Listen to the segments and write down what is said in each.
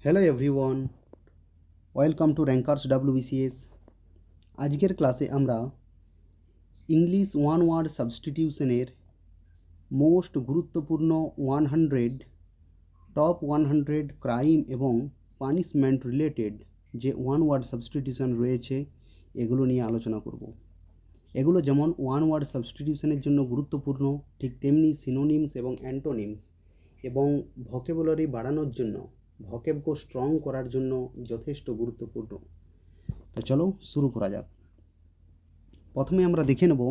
Hello everyone, welcome to rankers WBCS। আজকের ক্লাসে আমরা ইংলিশ ওয়ান ওয়ার্ড সাবস্টিটিউশনের মোস্ট গুরুত্বপূর্ণ 100 ক্রাইম এবং পানিশমেন্ট রিলেটেড যে ওয়ান ওয়ার্ড সাবস্টিটিউশন রয়েছে এগুলো নিয়ে আলোচনা করব। এগুলো যেমন ওয়ান ওয়ার্ড সাবস্টিটিউশনের জন্য গুরুত্বপূর্ণ, ঠিক তেমনি সিনোনিমস এবং অ্যান্টোনিমস এবং ভোকাবুলারি বাড়ানোর জন্য, ভোক্যাবকে স্ট্রং করার জন্য যথেষ্ট গুরুত্বপূর্ণ। তো চলো শুরু করা যাক। প্রথমে আমরা দেখে নেব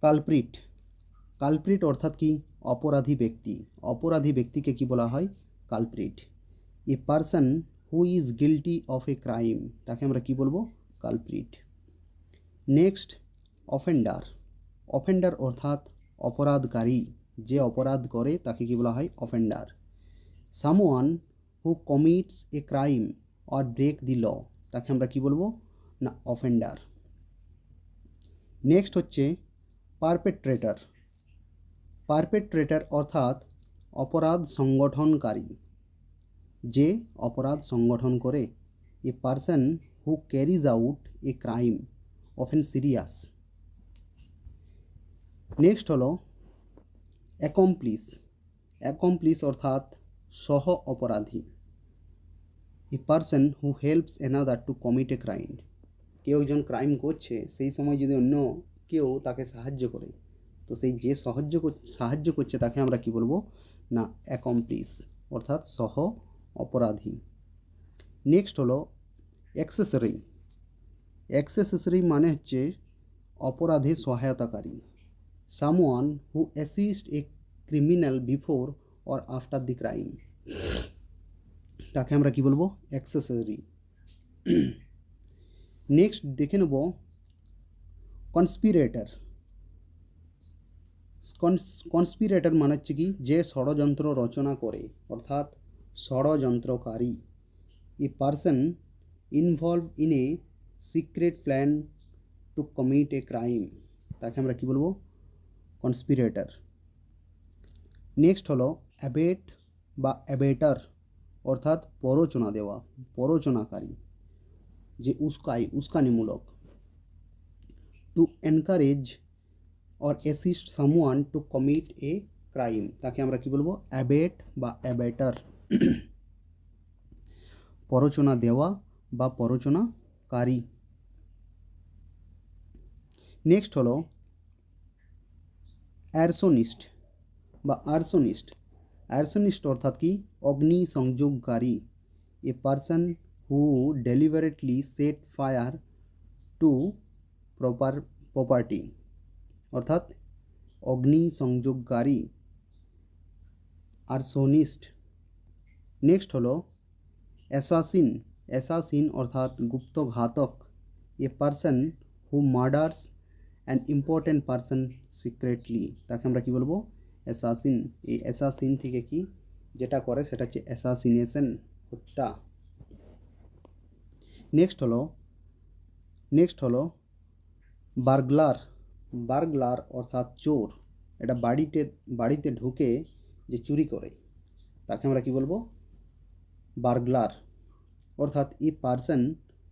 কালপ্রিট। কালপ্রিট অর্থাৎ কি? অপরাধী ব্যক্তি। অপরাধী ব্যক্তিকে কি বলা হয়? Culprit. A person who is guilty of A crime, তাকে আমরা কি বলবো? কালপ্রিট। Next, offender. অফেন্ডার অর্থাৎ অপরাধকারী, যে অপরাধ করে তাকে কি বলা হয়? Offender. Someone who commits a crime or break the law, তাকে আমরা কি বলবো? না, অফেন্ডার। নেক্সট হচ্ছে পারপেট্রেটর। পারপেট্রেটর অর্থাৎ অপরাধ সংগঠনকারী, যে অপরাধ সংগঠন করে। A person who carries out a crime often serious. Next হলো অ্যাকমপ্লিস। অ্যাকমপ্লিস অর্থাৎ সহ অপরাধী। A person who helps another to commit a crime. কেউ একজন ক্রাইম করছে, সেই সময় যদি অন্য কেউ তাকে সাহায্য করে, তো সেই যে সাহায্য করছে তাকে আমরা কি বলবো? না, অ্যাকমপ্লিস অর্থাৎ সহ অপরাধী। নেক্সট হলো অ্যাক্সেসরি। অ্যাক্সেসরি মানে হচ্ছে অপরাধে সহায়তাকারী। Someone who assist a criminal before or after the crime, তাকে আমরা কি বলবো? অ্যাক্সেসরি। নেক্সট দেখে নেব কনস্পিরেটর। কনস্পিরেটর মানে হচ্ছে কি? যে ষড়যন্ত্র রচনা করে, অর্থাৎ ষড়যন্ত্রকারী। A person involve in a secret plan to commit a crime, তাকে আমরা কি বলবো? কনস্পিরেটর। নেক্সট হলো অ্যাবেট বা অ্যাবেটার অর্থাৎ প্ররোচনা দেওয়া, প্ররোচনাকারী, যে উস্কানিমূলক। To encourage or assist someone to commit a crime, তাকে আমরা কি বলবো? অ্যাবেট বা অ্যাবেটার। প্ররোচনা দেওয়া বা প্ররোচনাকারী। নেক্সট হলো অ্যারসোনিস্ট বা আর্সোনিস্ট। অ্যারসোনিস্ট অর্থাৎ কি? অগ্নি সংযোগকারী। A person who deliberately set fire to property, অর্থাৎ অগ্নি সংযোগকারী, আর্সোনিস্ট। নেক্সট হলো অ্যাসাসিন। অ্যাসাসিন অর্থাৎ গুপ্তঘাতক। A person who murders an important person secretly, তাকে আমরা কি বলবো? অ্যাসাসিন। এই অ্যাসাসিন থেকে কি যেটা করে সেটা হচ্ছে অ্যাসাসিনেশন, হত্যা। নেক্সট হলো বার্গলার। বার্গলার অর্থাৎ চোর। এটা বাড়িতে ঢুকে যে চুরি করে, তাকে আমরা কি বলবো? বার্গলার। অর্থাৎ a person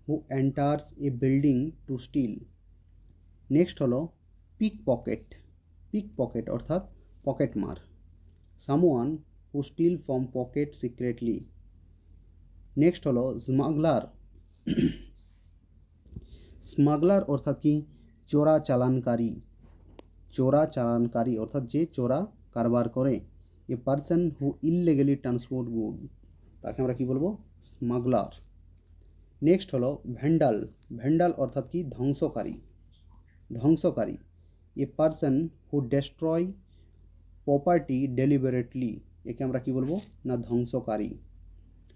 who enters a building to steal. Next হলো পিক পকেট। পিক পকেট অর্থাৎ পকেটমার। Someone who steal from pocket secretly. Next হলো স্মাগলার। স্মাগলার অর্থাৎ কি? চোরাচালানকারী। চোরাচালানকারী অর্থাৎ যে চোরা কারবার করে। A person who illegally transport good, তাকে আমরা কি বলবো? স্মাগলার। নেক্সট হলো ভ্যান্ডাল। ভ্যান্ডাল অর্থাৎ কি? ধ্বংসকারী। ধ্বংসকারী। A person who destroy property deliberately, একে আমরা কি বলবো? না, ধ্বংসকারী।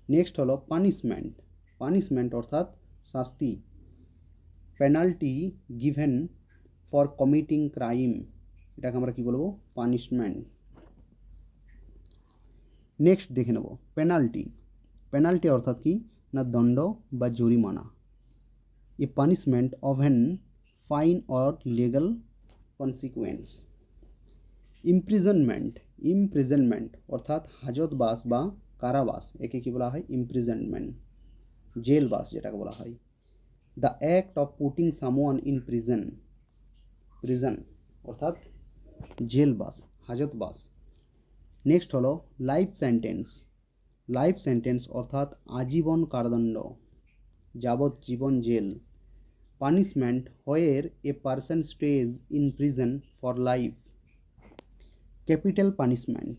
নেক্সট হলো পানিশমেন্ট। পানিশমেন্ট অর্থাৎ শাস্তি। Penalty given for committing crime, এটাকে আমরা কি বলবো? পানিশমেন্ট। নেক্সট দেখে নেব পেনাল্টি। পেনাল্টি অর্থাৎ কি? না, দণ্ড বা জরিমানা। এ punishment of an fine or legal consequence. Imprisonment. Imprisonment অর্থাৎ হাজতবাস বা কারাবাস, একে কি বলা হয় ইমপ্রিজনমেন্ট, জেলবাস যেটাকে বলা হয়। The act of putting someone in prison, prison অর্থাৎ জেলবাস, হাজতবাস। নেক্সট হলো লাইফ সেন্টেন্স, লাইফ সেন্টেন্স অর্থাৎ আজীবন কারাদণ্ড, যাবজ্জীবন জেল। Punishment where a person stays in prison for life. Capital punishment,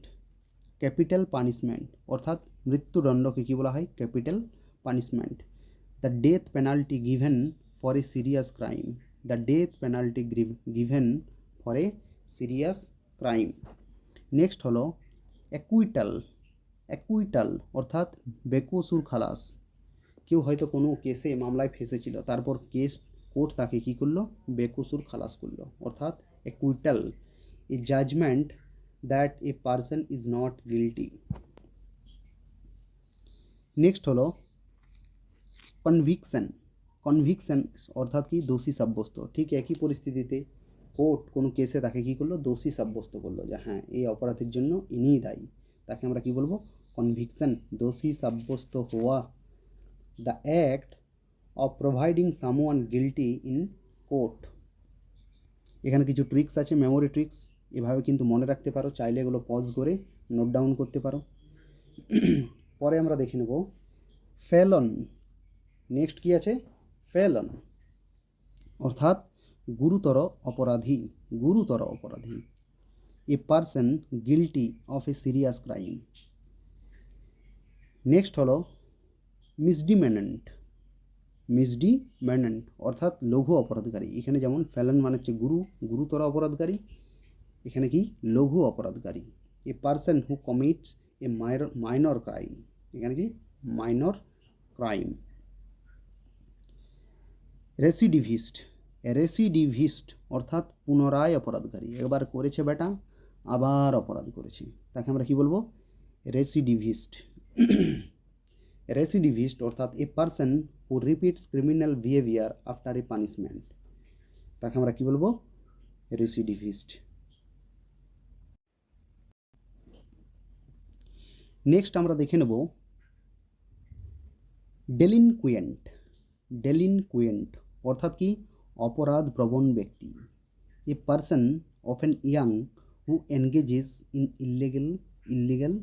capital punishment অর্থাৎ মৃত্যুদণ্ডকে কী বলা হয় capital punishment. The death penalty given for a serious crime, the death penalty given for a serious crime. Next হলো acquittal, acquittal অর্থাৎ বেকসুর খালাস। কেউ হয়তো কোনো কেসে মামলায় ফেসেছিল, তারপর কেস কোর্ট তাকে কী করলো বেকসুর খালাস করলো, অর্থাৎ acquittal a judgement that a person is not guilty. Next হলো কনভিকশন, কনভিকশন অর্থাৎ কি দোষী সাব্যস্ত। ঠিক একই পরিস্থিতিতে কোর্ট কোনো কেসে তাকে কী করলো দোষী সাব্যস্ত করলো, যে হ্যাঁ এই অপরাধের জন্য ইনিই দায়ী, তাকে আমরা কি বলবো কনভিকশন, দোষী সাব্যস্ত হওয়া। The act of providing someone guilty in court. এখানে কিছু ট্রিক্স আছে, মেমোরি ট্রিক্স, এভাবে কিন্তু মনে রাখতে পারো, চাইলে এগুলো পজ করে নোট ডাউন করতে পারো। পরে আমরা দেখে নেব ফেলন। নেক্সট কি আছে ফেলন অর্থাৎ গুরুতর অপরাধী, গুরুতর অপরাধী। A person guilty of A serious crime. Next হলো মিসডিমেনেন্ট, মিসডিমেনেন্ট অর্থাৎ লঘু অপরাধকারী। এখানে যেমন ফেলন মানে হচ্ছে গুরুতর অপরাধকারী, এখানে কি লঘু অপরাধকারী। A person who commits a minor crime, এখানে কি মাইনর ক্রাইম। রেসিডিভিস্ট, রেসিডিভিস্ট অর্থাৎ পুনরায় অপরাধকারী, একবার করেছে বেটা আবার অপরাধ করেছে, তাকে আমরা কি বলবো রেসিডিভিস্ট। রেসিডিভিস্ট অর্থাৎ a person who repeats criminal behaviour after a punishment, তাকে আমরা কি বলবো রেসিডিভিস্ট। নেক্সট আমরা দেখে নেব ডেলিনকুয়েন্ট, ডেলিনকুয়েন্ট অর্থাৎ কি অপরাধ প্রবণ ব্যক্তি। A person of an young who engages in illegal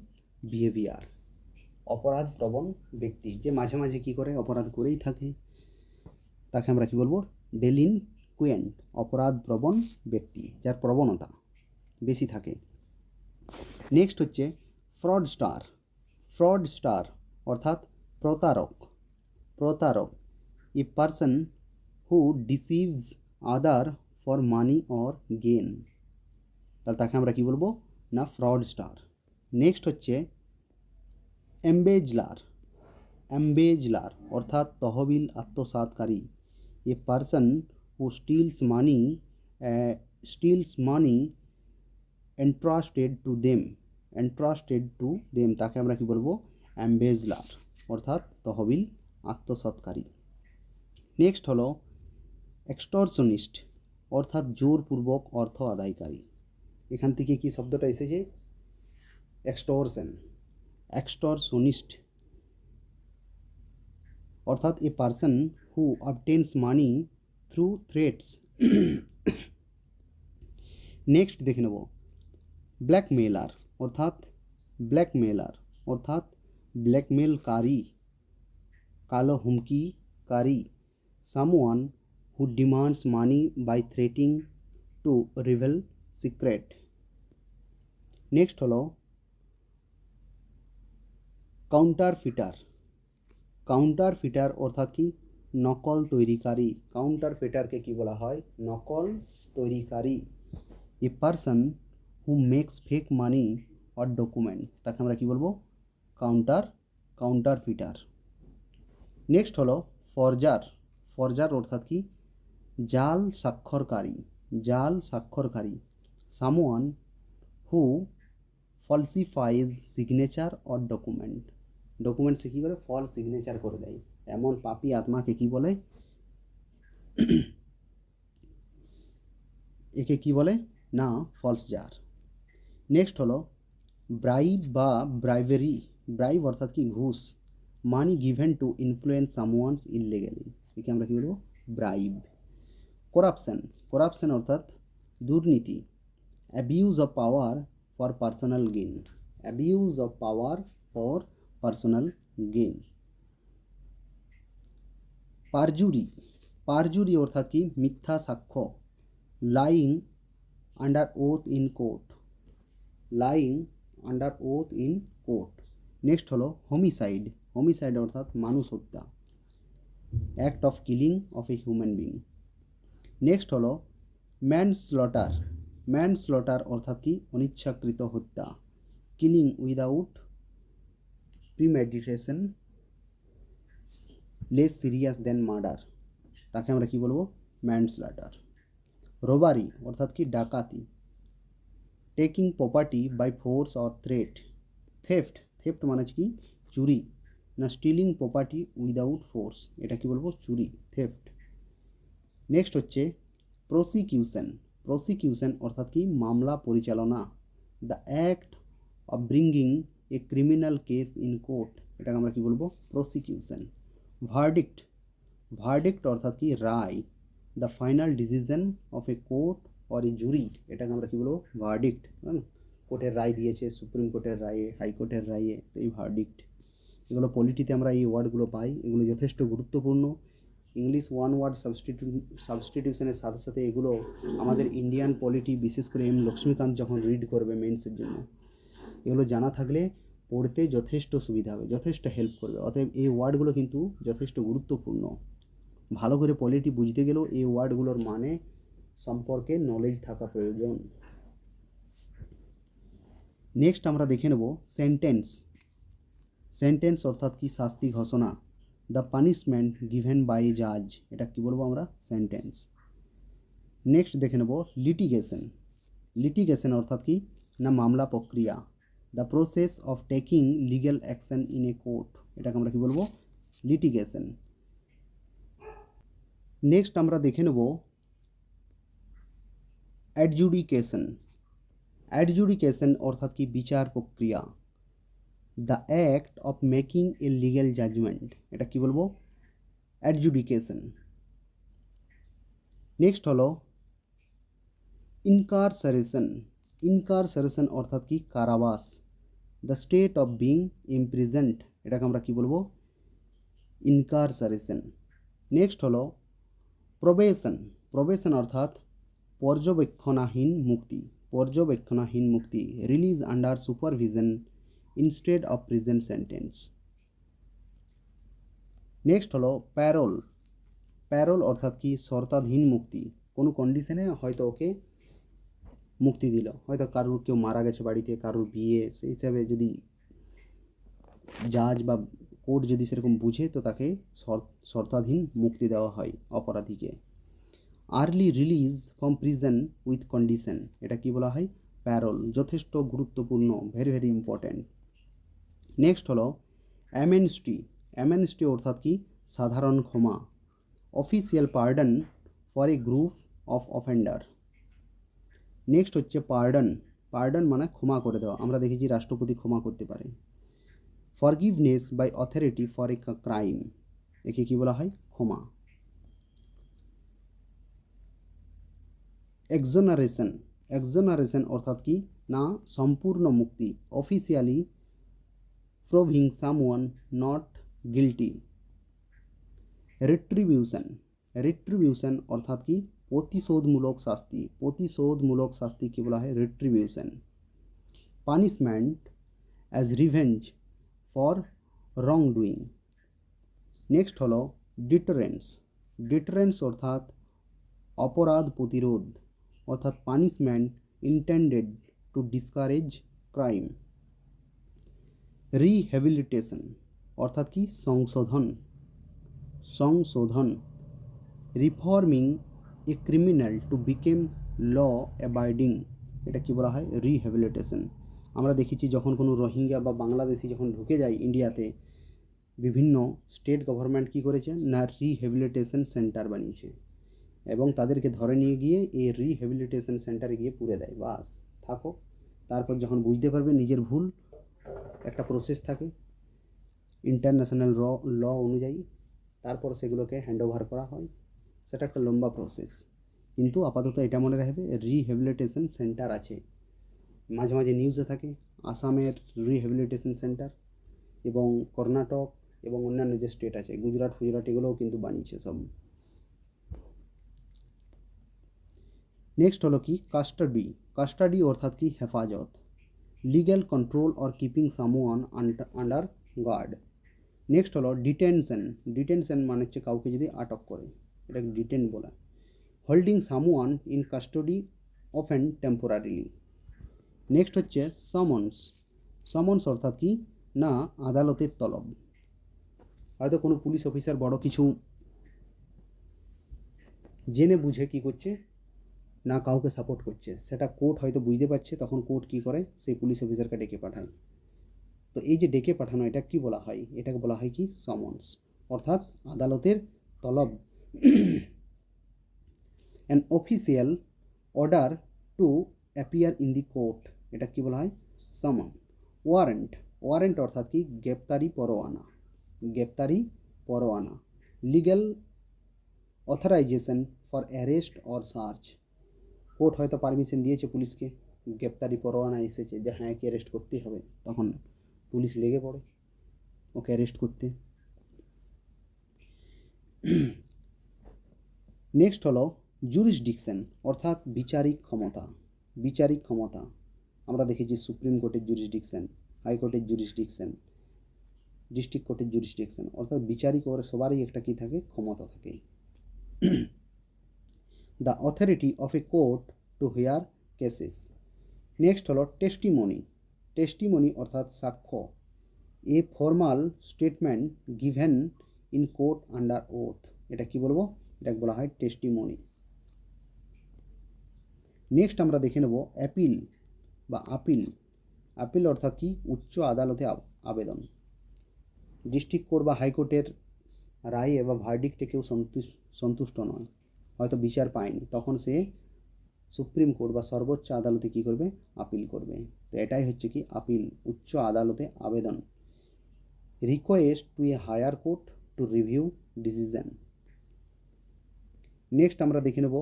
behaviour, অপরাধ প্রবণ ব্যক্তি, যে মাঝে মাঝে কী করে অপরাধ করেই থাকে, তাকে আমরা কি বলবো ডেলিনকুয়েন্ট, অপরাধ প্রবণ ব্যক্তি যার প্রবণতা বেশি থাকে। নেক্সট হচ্ছে ফ্রডস্টার, ফ্রডস্টার অর্থাৎ প্রতারক, প্রতারক। এ person who deceives other for money or gain, তাহলে তাকে আমরা কি বলবো না ফ্রডস্টার। নেক্সট হচ্ছে এমবেজলার, এমবেজলার অর্থাৎ তহবিল আত্মসাৎকারী। A person who steals money entrusted to them, entrusted to them, তাকে আমরা কি বলবো এমবেজলার অর্থাৎ তহবিল আত্মসাৎকারী। নেক্সট হলো এক্সটর্শনিস্ট অর্থাৎ জোরপূর্বক অর্থ আদায়কারী। এখান থেকে কি শব্দটা এসেছে এক্সটর্শন, এক্সটর্শনিস্ট অর্থাৎ a person who obtains money through threats. Next দেখে নেব ব্ল্যাকমেলার অর্থাৎ ব্ল্যাকমেলার অর্থাৎ ব্ল্যাকমেলকারী, কালো হুমকিকারী। Someone who demands money by threatening to reveal secret. Next হলো কাউন্টারফিটার, কাউন্টারফিটার অর্থাৎ কি নকল তৈরিকারী, কাউন্টারফিটারকে কি বলা হয় নকল তৈরিকারী। A person who makes fake money or document, তাকে আমরা কি বলবো কাউন্টারফিটার। নেক্সট হলো ফরজার, ফরজার অর্থাৎ কি জাল স্বাক্ষরকারী, জাল স্বাক্ষরকারী। Someone who falsifies signature or document, ডকুমেন্টসে কী করে ফলস সিগনেচার করে দেয়, এমন পাপী আত্মাকে কি বলে একে কি বলে না ফলসজার। নেক্সট হলো ব্রাইব বা ব্রাইভেরি, ব্রাইব অর্থাৎ কি ঘুষ, money given to influence someone's illegally, একে আমরা কী বলবো ব্রাইব। করাপশান, করাপশান অর্থাৎ দুর্নীতি, abuse of power for personal gain, abuse of power for personal gain. Perjury, perjury অর্থাৎ কি মিথ্যা সাক্ষ্য, lying under oath in court, lying under oath in court. Next হলো হোমিসাইড, হোমিসাইড অর্থাৎ মানুষ হত্যা, act of killing of a human being. Next হলো manslaughter, manslaughter অর্থাৎ কি অনিচ্ছাকৃত হত্যা, killing without premeditation less serious than murder, তাকে আমরা কি বলবো ম্যানস্লটার। রোবারি অর্থাৎ কি ডাকাতি, taking property by force or threat, theft, theft মানে কি চুরি, না স্টিলিং প্রপার্টি উইদাউট ফোর্স, এটা কি বলবো চুরি, থেফট। নেক্সট হচ্ছে প্রসিকিউশন, প্রসিকিউশন অর্থাৎ কি মামলা পরিচালনা, the act of bringing a criminal case in court, এটাকে আমরা কি বলবো প্রসিকিউশন। ভার্ডিক্ট, ভার্ডিক্ট অর্থাৎ কি রায়, the final decision of a court or a jury, এটাকে আমরা কি বলবো ভার্ডিক্ট, কোর্টের রায় দিয়েছে, সুপ্রিম কোর্টের রায়ে, হাইকোর্টের রায়ে, তো এই ভার্ডিক্ট। এগুলো পলিটিতে আমরা এই ওয়ার্ডগুলো পাই, এগুলো যথেষ্ট গুরুত্বপূর্ণ। ইংলিশ ওয়ান ওয়ার্ড সাবস্টিটিউশনের সাথে সাথে এগুলো আমাদের ইন্ডিয়ান পলিটি, বিশেষ করে এম লক্ষ্মীকান্ত যখন রিড করবে মেন্সের জন্য, এগুলো জানা থাকলে পড়তে যথেষ্ট সুবিধা হবে, যথেষ্ট হেল্প করবে। অতএব এই ওয়ার্ডগুলো কিন্তু যথেষ্ট গুরুত্বপূর্ণ। ভালো করে পলিটি বুঝতে গেলেও এই ওয়ার্ডগুলোর মানে সম্পর্কে নলেজ থাকা প্রয়োজন। নেক্সট আমরা দেখে নেব সেন্টেন্স, সেন্টেন্স অর্থাৎ কি শাস্তি ঘোষণা, দ্য পানিশমেন্ট গিভেন বাই জাজ, এটা কি বলবো আমরা সেন্টেন্স। নেক্সট দেখে নেব লিটিগেশন, লিটিগেশন অর্থাৎ কি না মামলা প্রক্রিয়া, the process of taking legal action in a court, এটাকে আমরা কি বলবো লিটিগেশন। নেক্সট আমরা দেখে নেব অ্যাডজুডিকেশন, অ্যাডজুডিকেশন অর্থাৎ কি বিচার প্রক্রিয়া, the act of making a legal judgement, এটা কি বলবো অ্যাডজুডিকেশন। নেক্সট হলো ইনকারসারেশন, ইনকারসারেশন অর্থাৎ কি কারাবাস, দ্য স্টেট অফ বিং ইমপ্রিজেন্ট, এটাকে আমরা কি বলবো ইনকারসারেশন। নেক্সট হলো প্রবেশন, প্রবেশন অর্থাৎ পর্যবেক্ষণাহীন মুক্তি, পর্যবেক্ষণাহীন মুক্তি, release under supervision instead of present sentence. Next হলো প্যারোল, প্যারোল অর্থাৎ কি শর্তাধীন মুক্তি, কোনো কন্ডিশনে হয়তো ওকে মুক্তি দিল, হয়তো কারুর কেউ মারা গেছে বাড়িতে, কারুর বিয়ে, সেই হিসাবে যদি জাজ বা কোর্ট যদি সেরকম বুঝে তো তাকে শর্তাধীন মুক্তি দেওয়া হয় অপরাধীকে। Early release from prison with condition, এটা কি বলা হয় প্যারোল, যথেষ্ট গুরুত্বপূর্ণ, ভেরি ভেরি ইম্পর্ট্যান্ট। নেক্সট হলো অ্যামেনস্টি, অ্যামেনস্টি অর্থাৎ কি সাধারণ ক্ষমা, official pardon for a group of offender. Next হচ্ছে পার্ডন, পার্ডন মানে ক্ষমা করে দেওয়া, আমরা দেখেছি রাষ্ট্রপতি ক্ষমা করতে পারে। Forgiveness by authority for a crime, একে কি বলা হয় ক্ষমা। এক্সোনারেশন, এক্সোনারেশন অর্থাৎ কি না সম্পূর্ণ মুক্তি, officially proving someone not guilty. Retribution, retribution অর্থাৎ কি প্রতিশোধমূলক শাস্তি, প্রতিশোধমূলক শাস্তি কি বলা হয় retribution. Punishment as revenge for wrong doing. Next হলো ডিটারেন্স, ডিটারেন্স অর্থাৎ অপরাধ প্রতিরোধ, অর্থাৎ punishment intended to discourage crime. Rehabilitation অর্থাৎ কি সংশোধন, সংশোধন, reforming a criminal to become law abiding, এটা কি বলা হয় রিহ্যাবিলিটেশন। আমরা দেখেছি যখন কোনো রোহিঙ্গা বা বাংলাদেশি যখন ঢুকে যায় ইন্ডিয়াতে, বিভিন্ন স্টেট গভর্নমেন্ট কী করেছে না রিহ্যাবিলিটেশন সেন্টার বানিয়েছে এবং তাদেরকে ধরে নিয়ে গিয়ে এই রিহ্যাবিলিটেশন সেন্টারে গিয়ে পুরে দেয়, বাস থাকো, তারপর যখন বুঝতে পারবে নিজের ভুল একটা প্রসেস থাকে ইন্টারন্যাশনাল ল অনুযায়ী, তারপর সেগুলোকে হ্যান্ড ওভার করা হয়। সেটা একটা লম্বা প্রসেস, কিন্তু আপাতত এটা মনে রাখবে রিহ্যাবিলিটেশন সেন্টার আছে, মাঝে মাঝে নিউজে থাকে আসামের রিহ্যাবিলিটেশন সেন্টার, এবং কর্ণাটক এবং অন্যান্য যে স্টেট আছে গুজরাট ফুজরাট এগুলোও কিন্তু বানিয়েছে সব। নেক্সট হলো কি কাস্টাডি। কাস্টাডি অর্থাৎ কি হেফাজত, legal control or keeping someone under guard. Next হলো ডিটেনশন। ডিটেনশন মানে হচ্ছে কাউকে যদি আটক করে, এটাকে ডিটেন বলা। Holding someone in custody often temporarily. Next হচ্ছে সমন্স। সমন্স অর্থাৎ কি না আদালতের তলব। হয়তো কোনো পুলিশ অফিসার বড় কিছু জেনে বুঝে কি করছে না কাউকে সাপোর্ট করছে, সেটা কোর্ট হয়তো বুঝতে পারছে, তখন কোর্ট কি করে সেই পুলিশ অফিসারকে ডেকে পাঠায়। তো এই যে ডেকে পাঠানো এটা কি বলা হয়, এটাকে বলা হয় কি সমন্স, অর্থাৎ আদালতের তলব। An official order to appear in the court, এটা কি বলা হয় সমন। ওয়ারেন্ট। ওয়ারেন্ট অর্থাৎ কি গ্রেপ্তারি পরোয়ানা। গ্রেপ্তারি পরোয়ানা। Legal authorisation for arrest or search. Court হয়তো পারমিশন দিয়েছে পুলিশকে, গ্রেপ্তারি পরোয়ানা এসেছে যে হ্যাঁ কি অ্যারেস্ট করতেই হবে, তখন পুলিশ লেগে পড়ে ওকে অ্যারেস্ট করতে। নেক্সট হলো জুরিসডিকশন অর্থাৎ বিচারিক ক্ষমতা। বিচারিক ক্ষমতা আমরা দেখেছি সুপ্রিম কোর্টের জুরিসডিকশন, হাইকোর্টের জুরিসডিকশন, ডিস্ট্রিক্ট কোর্টের জুরিসডিকশন, অর্থাৎ বিচারিক ওর সবারই একটা কী থাকে ক্ষমতা থাকে। The authority of a court two here cases. Next হলো টেস্টিমনি। টেস্টিমনি অর্থাৎ সাক্ষ্য, a formal statement given in court under oath, এটা কি বলবো, এটাকে বলা হয় টেস্টিমনি। নেক্সট আমরা দেখে নেব অ্যাপিল বা আপিল। আপিল অর্থাৎ কি উচ্চ আদালতে আবেদন। ডিস্ট্রিক্ট কোর্ট বা হাইকোর্টের রায়ে বা ভার্ডিক্টে কেউ সন্তুষ্ট নয়, হয়তো বিচার পায়নি, তখন সে সুপ্রিম কোর্ট বা সর্বোচ্চ আদালতে কি করবে, আপিল করবে। তো এটাই হচ্ছে কি আপিল, উচ্চ আদালতে আবেদন। Request to a higher court to review decision. Next আমরা দেখে নেব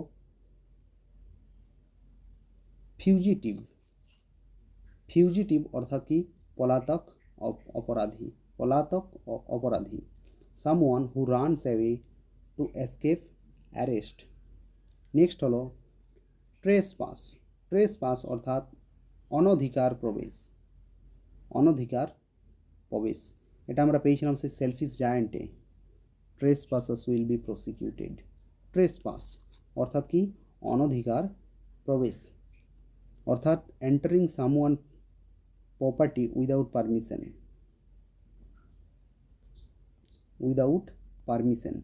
ফিউজিটিভ। ফিউজিটিভ অর্থাৎ কি পলাতক অপরাধী। পলাতক অপরাধী। Someone who runs away to escape arrest. Next হলো ট্রেসপাস। ট্রেসপাস অর্থাৎ অনধিকার প্রবেশ। অনধিকার প্রবেশ এটা আমরা পেয়েছিলাম সেই সেলফিশ জায়ান্টে, trespassers will be prosecuted. Trespass অর্থাৎ কি অনধিকার প্রবেশ, অর্থাৎ entering someone property without permission. Without permission.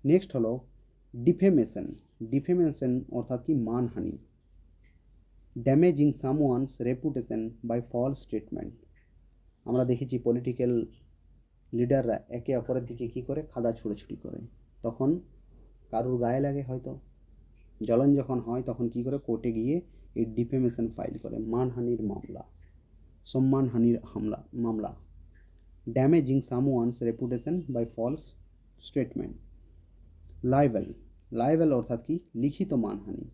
Next হলো ডিফেমেশন। ডিফেমেশন অর্থাৎ কি মানহানি। Damaging someone's reputation by false statement. আমরা দেখেছি পলিটিক্যাল লিডাররা একে অপরের দিকে কী করে খাদা ছুড়োছুড়ি করে, তখন কারুর গায়ে লাগে, হয়তো জ্বলন যখন হয় তখন কী করে কোর্টে গিয়ে এই ডিফেমেশন ফাইল করে, মানহানির মামলা, সম্মানহানির মামলা। Damaging someone's reputation by false statement. Libel. Libel অর্থাৎ কি লিখিত মানহানি।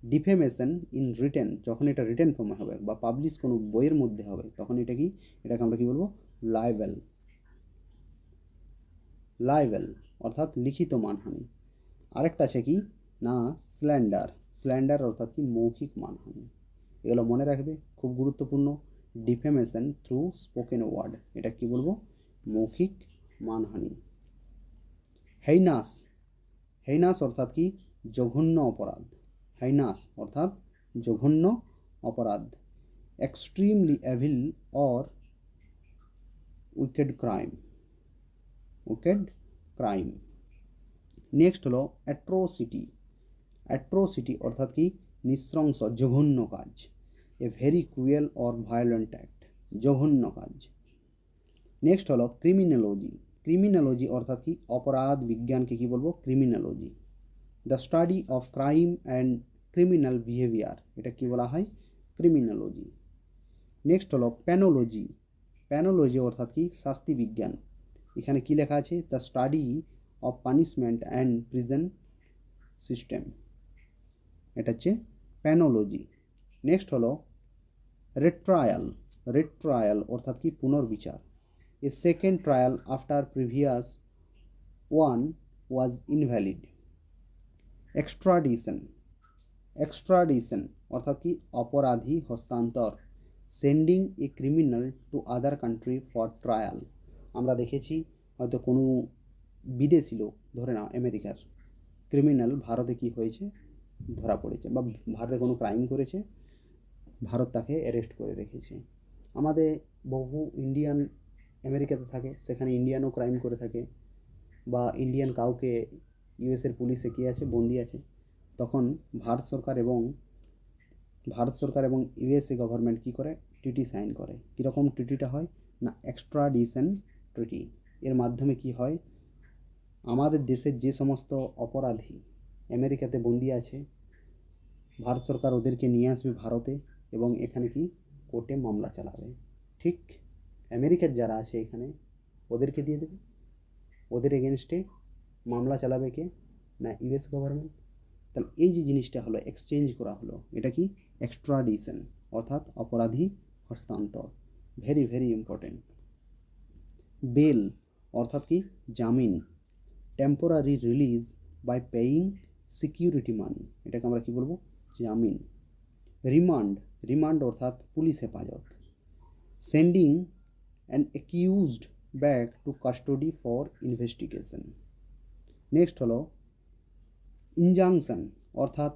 ডিফেমেশন ইন রিটেন, যখন এটা রিটেন ফর্মে হবে বা পাবলিশ কোনো বইয়ের মধ্যে হবে তখন এটা কি, এটাকে আমরা কি বলবো, লাইবেল। লাইবেল অর্থাৎ লিখিত মানহানি। আরেকটা আছে কি না স্ল্যান্ডার। স্ল্যান্ডার অর্থাৎ কি মৌখিক মানহানি। এগুলো মনে রাখবে, খুব গুরুত্বপূর্ণ। ডিফেমেশন থ্রু স্পোকেন ওয়ার্ড, এটা কি বলবো, মৌখিক মানহানি। হেইনাস। হেইনাস অর্থাৎ কি জঘন্য অপরাধ। হেইনাস অর্থাৎ জঘন্য অপরাধ। Extremely evil or wicked crime. Wicked crime. Next হলো অ্যাট্রোসিটি। অ্যাট্রোসিটি অর্থাৎ কি নৃশংস জঘন্য কাজ। A very cruel or violent act, জঘন্য কাজ। নেক্সট হলো ক্রিমিনোলজি। ক্রিমিনোলজি অর্থাৎ কি অপরাধ বিজ্ঞানকে কি বলবো, criminology. The study of crime and criminal behaviour, এটা কি বলা হয়, ক্রিমিনোলজি। নেক্সট হলো প্যানোলজি। প্যানোলজি অর্থাৎ কি শাস্তি বিজ্ঞান। এখানে কি লেখা আছে, the study of punishment and prison system, এটা হচ্ছে প্যানোলজি। নেক্সট হলো রেট্রায়াল। রেট্রায়াল অর্থাৎ কি পুনর্বিচার। A second trial after previous one was invalid. Extradition. Extradition অর্থাৎ কি অপরাধী হস্তান্তর। Sending a criminal to other country for trial. আমরা দেখেছি হয়তো কোনো বিদেশি লোক, ধরে নাও আমেরিকার ক্রিমিনাল ভারতে কি হয়েছে, ধরা পড়েছে বা ভারতে কোনো ক্রাইম করেছে, ভারত তাকে অ্যারেস্ট করে রেখেছে। আমাদের বহু ইন্ডিয়ান আমেরিকাতে থাকে, সেখানে ইন্ডিয়ানও ক্রাইম করে থাকে, বা ইন্ডিয়ান কাউকে ইউএসের পুলিশে কী আছে, বন্দি আছে, তখন ভারত সরকার এবং ইউএসএ গভর্নমেন্ট কী করে, ট্রিটি সাইন করে। কীরকম ট্রিটিটা হয় না, এক্সট্রাডিশন ট্রিটি। এর মাধ্যমে কি হয়, আমাদের দেশের যে সমস্ত অপরাধী আমেরিকাতে বন্দি আছে, ভারত সরকার ওদেরকে নিয়ে আসবে ভারতে এবং এখানে কি কোর্টে মামলা চালাবে। ঠিক আমেরিকার যারা আছে এখানে ওদেরকে দিয়ে দেবে, ওদের এগেনস্টে মামলা চালাবে কে না ইউএস গভর্নমেন্ট। তাহলে এই যে জিনিসটা হলো, এক্সচেঞ্জ করা হলো, এটা কি এক্সট্রাডিশন অর্থাৎ অপরাধী হস্তান্তর। Very very important. বেল অর্থাৎ কি জামিন। Temporary release by paying security money, এটাকে আমরা কি বলবো, জামিন। রিমান্ড। রিমান্ড অর্থাৎ পুলিশ হেফাজত। Sending an accused back to custody for investigation. Next হলো ইনজাংশন অর্থাৎ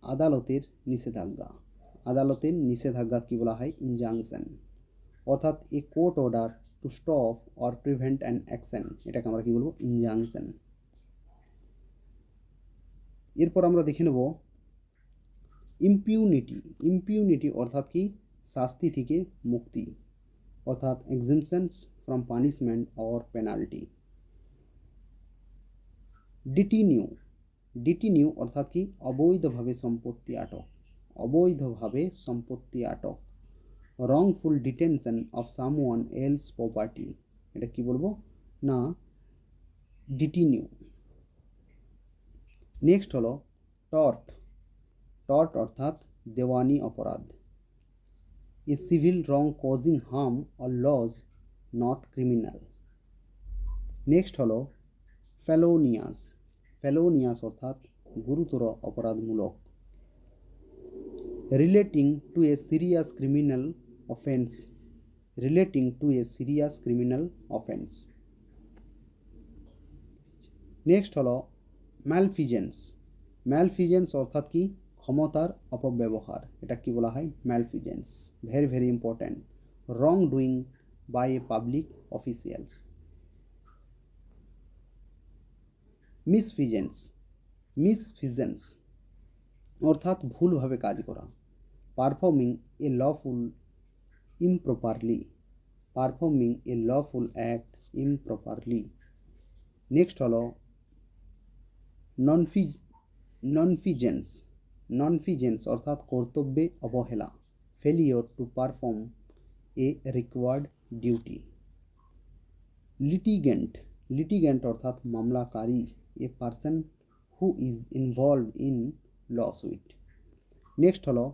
আদালতের নিষেধাজ্ঞা। আদালতের নিষেধাজ্ঞা কি বলা হয়, ইনজাংশন অর্থাৎ a court order to stop or prevent an action, এটাকে আমরা কি বলবো, ইনজাংশন। এরপর আমরা দেখে নেব ইম্পিউনিটি। ইম্পিউনিটি অর্থাৎ কি শাস্তি থেকে মুক্তি, অর্থাৎ exemptions from punishment or penalty. Detinue. Detinue অর্থাৎ কি অবৈধভাবে সম্পত্তি আটক। অবৈধভাবে সম্পত্তি আটক। Wrongful detention of someone else property, এটা কি বলবো না ডিটিনিউ। নেক্সট হলো টর্ট। টর্ট অর্থাৎ দেওয়ানি অপরাধ। A civil wrong causing harm or loss not criminal. Next হলো ফেলোনিয়াস। ফেলোনিয়াস অর্থাৎ গুরুতর অপরাধমূলক। Relating to a serious criminal offence. Relating to a serious criminal offence. Next হলো ম্যালফিজেন্স। ম্যালফিজেন্স অর্থাৎ কি ক্ষমতার অপব্যবহার, এটা কি বলা হয়, malfeasance. Very very important. Wrong doing by a public officials. Misfeasance. Misfeasance অর্থাৎ ভুলভাবে কাজ করা। Performing a lawful improperly. Performing a lawful act improperly. Next হলো ননফিজেন্স। ননফিজেন্স অর্থাৎ কর্তব্যে অবহেলা। Failure to perform a required duty. Litigant. Litigant অর্থাৎ মামলাকারী। A person who is involve in lawsuit. Next হলো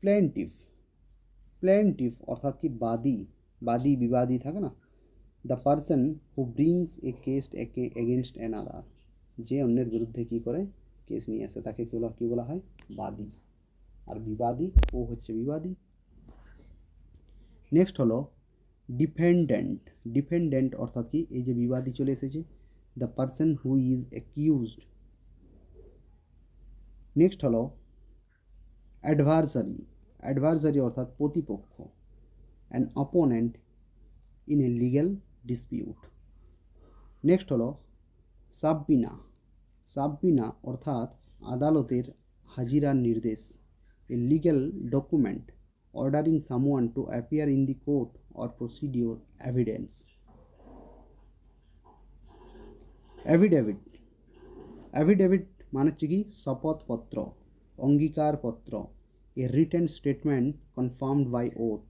প্লেন্টিফ। প্লেন্টিফ অর্থাৎ কি বাদী। বাদী বিবাদী থাকে না, the person who brings a case against an other, যে অন্যের বিরুদ্ধে কি করে কেস নিয়ে আসে তাকে কি বলা হয়, বাদী। আর বিবাদী ও হচ্ছে বিবাদী। নেক্সট হলো ডিফেন্ডেন্ট। ডিফেন্ডেন্ট অর্থাৎ কি এই যে বিবাদী চলে এসেছে, the person who is accused. Next হলো অ্যাডভার্সারি। অ্যাডভার্সারি অর্থাৎ প্রতিপক্ষ। An opponent in a legal dispute. Next হলো সাববিনা। সাববিনা অর্থাৎ আদালতের হাজিরার নির্দেশ। A legal document ordering someone to appear in the court or procedure evidence. Affidavit. Affidavit মানে হচ্ছে কি শপথপত্র, অঙ্গীকারপত্র। A written statement confirmed by oath.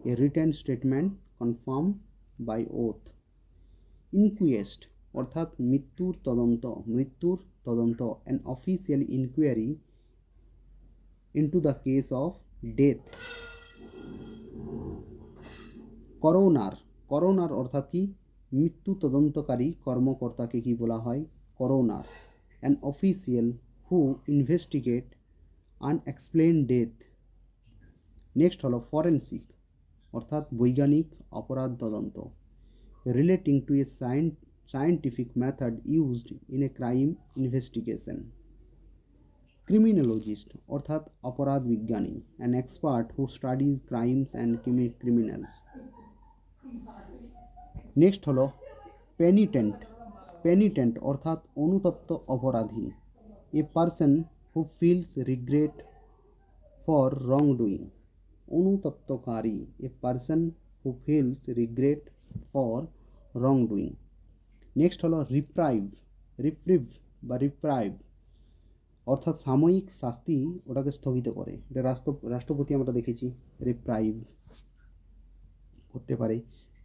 a written statement confirmed by oath. Inquest অর্থাৎ মৃত্যুর তদন্ত an official inquiry into the case of death. করোনার অর্থাৎ কি মৃত্যু তদন্তকারী কর্মকর্তাকে কি বলা হয় করোনার an official who investigate unexplained death. Next হলো ফরেনসিক অর্থাৎ বৈজ্ঞানিক অপরাধ তদন্ত relating to A scientific method used in a crime investigation. ক্রিমিনোলজিস্ট অর্থাৎ অপরাধ বিজ্ঞানী an expert who studies crimes and criminals. Next হলো পেনিটেন্ট অর্থাৎ অনুতপ্ত অপরাধী a person who feels regret for wrong doing অনুতপ্তকারী a person who feels regret for wrong doing. Next হলো reprieve অর্থাৎ সাময়িক শাস্তি ওটাকে স্থগিত করে, এটা রাষ্ট্রপতি আমরা দেখেছি রিপ্রাইভ করতে পারে।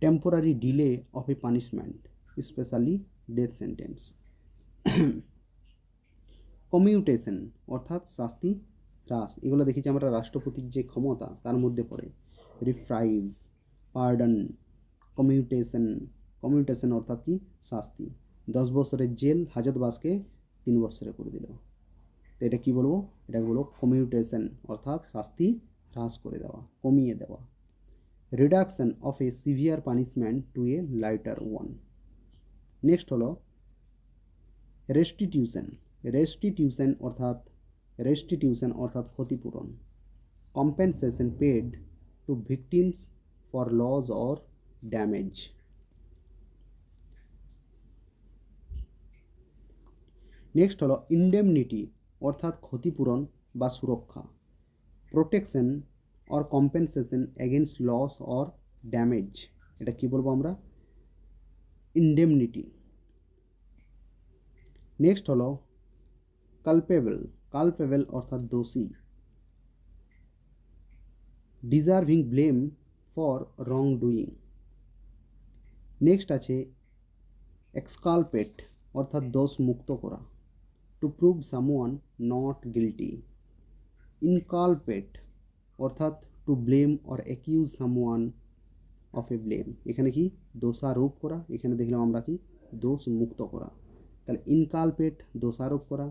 Temporary delay of A punishment specially death sentence. Commutation অর্থাৎ শাস্তি হ্রাস, এগুলো দেখেছি আমরা রাষ্ট্রপতির যে ক্ষমতা তার মধ্যে পড়ে। রিপ্রাইভ, পার্ডন, কমিউটেশন অর্থাৎ কি শাস্তি। 10 বছরের জেল হাজতবাসকে 3 বছরে করে দিল, তো এটা কি বলবো, এটাকে বলবো কমিউটেশন অর্থাৎ শাস্তি হ্রাস করে দেওয়া, কমিয়ে দেওয়া। Reduction of a severe punishment to a lighter one. Next হলো রেস্টিটিউশন অর্থাৎ ক্ষতিপূরণ। Compensation paid to victims for loss or damage. Next হলো ইন্ডেমনিটি অর্থাৎ ক্ষতিপূরণ বা সুরক্ষা। Protection or compensation against loss or damage, এটা কি বলবো আমরা ইন্ডেমনিটি। নেক্সট হলো কালপেবল অর্থাৎ দোষী। Deserving blame for wrong doing. Next আছে এক্সকালপেট অর্থাৎ দোষ মুক্ত করা, to prove someone not guilty. Inculpate অর্থাৎ to blame or accuse someone of a blame, এখানে কি দোষারোপ করা, এখানে দেখলাম আমরা কি দোষ মুক্ত করা। তাহলে ইনকালপেট দোষারোপ করা,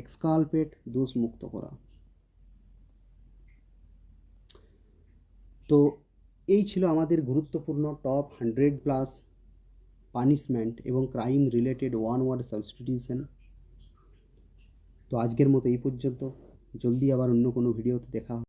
এক্সকালপেট দোষ মুক্ত করা। তো এই ছিল আমাদের গুরুত্বপূর্ণ টপ 100+ পানিশমেন্ট এবং crime related one word substitution. তো আজকের মতো এই পর্যন্ত, জলদি আবার অন্য কোনো ভিডিওতে দেখা